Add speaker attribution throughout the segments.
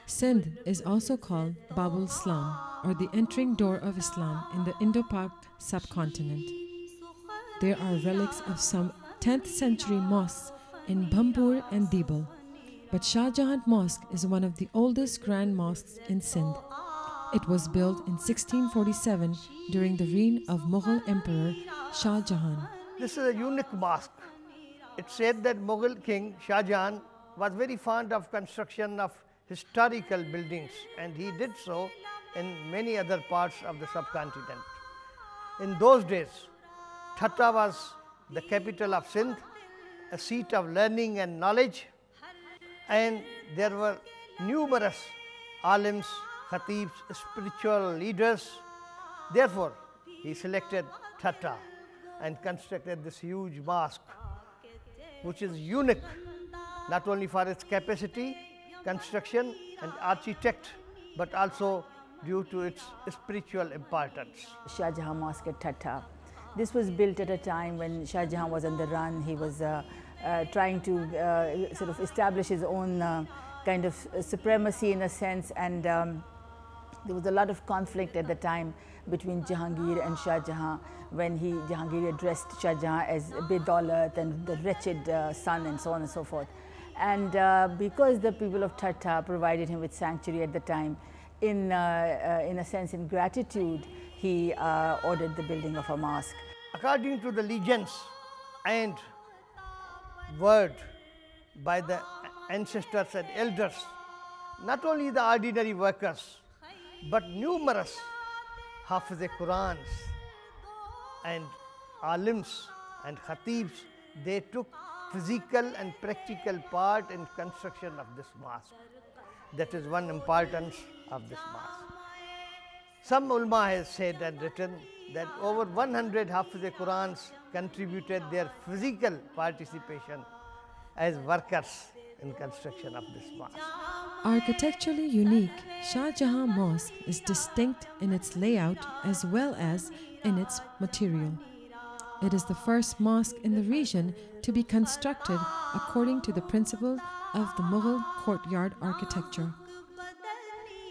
Speaker 1: Sindh is also called Babul Islam, or the entering door of Islam in the Indo-Pak subcontinent. There are relics of some 10th century mosques in Bhampur and Dibal, but Shah Jahan Mosque is one of the oldest grand mosques in Sindh. It was built in 1647 during the reign of Mughal Emperor Shah Jahan.
Speaker 2: This is a unique mosque. It's said that Mughal king Shah Jahan was very fond of construction of historical buildings, and he did so in many other parts of the subcontinent. In those days, Thatta was the capital of Sindh, a seat of learning and knowledge, and there were numerous alims, khatibs, spiritual leaders. Therefore, he selected Thatta and constructed this huge mosque, which is unique not only for its capacity, construction and architect, but also due to its spiritual importance.
Speaker 3: Shah Jahan Mosque at Thatta. This was built at a time when Shah Jahan was on the run. He was trying to sort of establish his own kind of supremacy in a sense, and there was a lot of conflict at the time between Jahangir and Shah Jahan, when Jahangir addressed Shah Jahan as Bedaulat and the wretched son, and so on and so forth. And because the people of Thatta provided him with sanctuary at the time, in a sense, in gratitude, he ordered the building of a mosque.
Speaker 2: According to the legends and word by the ancestors and elders, not only the ordinary workers, but numerous Hafiz-e-Qurans and alims and khatibs, they took physical and practical part in construction of this mosque. That is one importance of this mosque. Some ulama has said and written that over 100 Hafiz-e-Qurans contributed their physical participation as workers in construction of this mosque.
Speaker 1: Architecturally unique, Shah Jahan Mosque is distinct in its layout as well as in its material. It is the first mosque in the region to be constructed according to the principle of the Mughal courtyard architecture.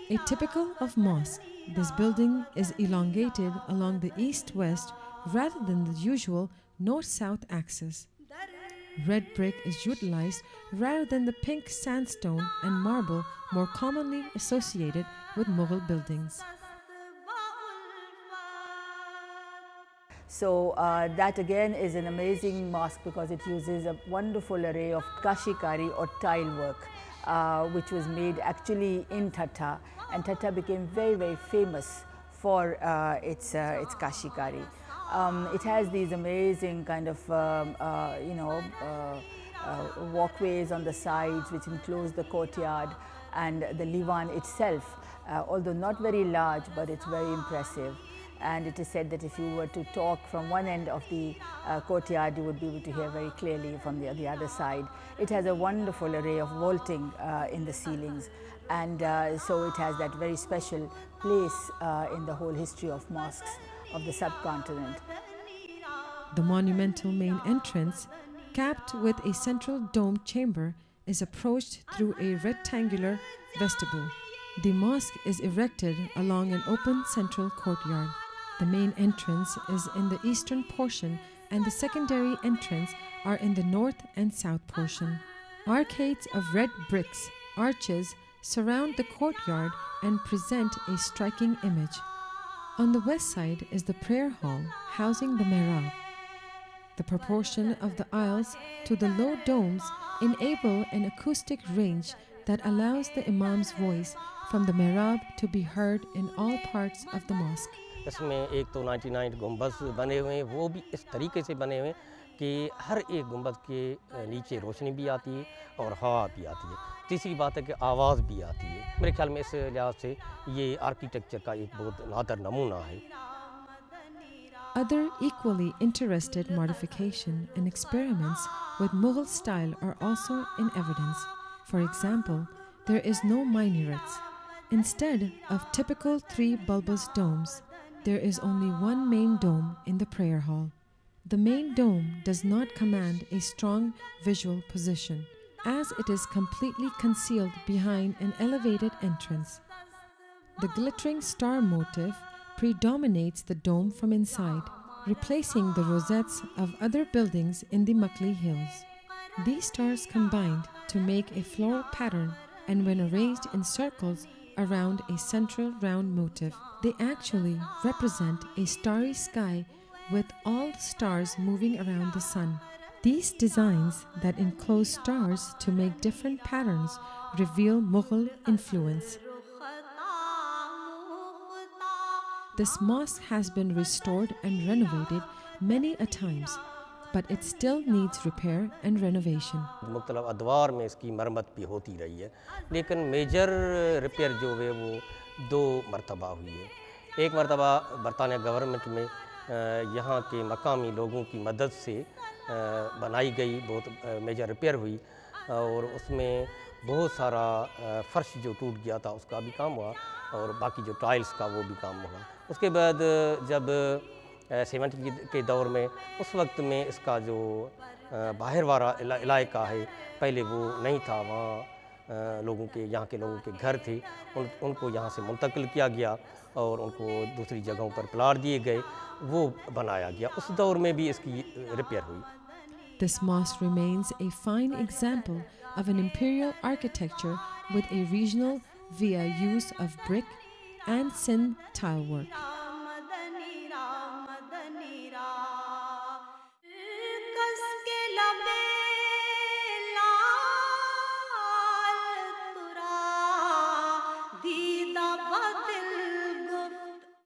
Speaker 1: Atypical of mosque, this building is elongated along the east-west rather than the usual north-south axis. Red brick is utilized rather than the pink sandstone and marble more commonly associated with Mughal buildings.
Speaker 3: So that again is an amazing mosque because it uses a wonderful array of kashikari or tile work, which was made actually in Thatta, and Thatta became very, very famous for its kashikari. It has these amazing kind of walkways on the sides which enclose the courtyard, and the Liwan itself, although not very large, but it's very impressive. And it is said that if you were to talk from one end of the courtyard, you would be able to hear very clearly from the other side. It has a wonderful array of vaulting in the ceilings, and so it has that very special place in the whole history of mosques of the subcontinent.
Speaker 1: The monumental main entrance, capped with a central domed chamber, is approached through a rectangular vestibule. The mosque is erected along an open central courtyard. The main entrance is in the eastern portion, and the secondary entrance are in the north and south portion. Arcades of red bricks, arches, surround the courtyard and present a striking image. On the west side is the prayer hall, housing the mihrab. The proportion of the aisles to the low domes enable an acoustic range that allows the imam's voice from the mihrab to be heard in all parts of the mosque.
Speaker 4: इसमें एक तो 99 गुंबद बने हुए हैं, वो भी इस तरीके से बने हुए हैं कि हर एक गुंबद के नीचे रोशनी भी आती है और हवा भी आती है। तीसरी बात है कि आवाज़ भी आती है। मेरे ख्याल में इस लिहाज से ये आर्किटेक्चर का एक बहुत नादर नमूना है।
Speaker 1: Other equally interested modification and experiments with Mughal style are also in evidence. For example, there is no minarets. Instead of typical 3 bulbous domes, there is only one main dome in the prayer hall. The main dome does not command a strong visual position, as it is completely concealed behind an elevated entrance. The glittering star motif predominates the dome from inside, replacing the rosettes of other buildings in the Makli Hills. These stars combined to make a floral pattern, and when arranged in circles around a central round motif, they actually represent a starry sky with all stars moving around the sun. These designs that enclose stars to make different patterns reveal Mughal influence. This mosque has been restored and renovated many a times, but it still needs repair and renovation.
Speaker 4: मुख्तलिफ अदवार में इसकी मरम्मत भी होती रही है, लेकिन major repair जो है वो 2 मरतबा हुई है। एक मरतबा बरतानिया गवर्नमेंट में यहाँ के मकामी लोगों की मदद से बनाई गई, बहुत मेजर रिपेयर हुई और उसमें बहुत सारा फ़र्श जो टूट गया था उसका भी काम हुआ और बाकी जो टाइल्स का वो भी काम हुआ। उसके बाद जब 70 के दौर में उस वक्त में इसका जो बाहर वाला इलाका है पहले वो नहीं था, वहाँ लोगों के यहाँ के लोगों के घर थे, उनको यहाँ से मुंतकिल किया गया और उनको दूसरी जगहों पर प्लाट दिए गए, वो बनाया गया। उस दौर में भी इसकी रिपेयर हुई।
Speaker 1: This mosque remains a fine example of an imperial architecture with a regional via use of brick and sin tile work.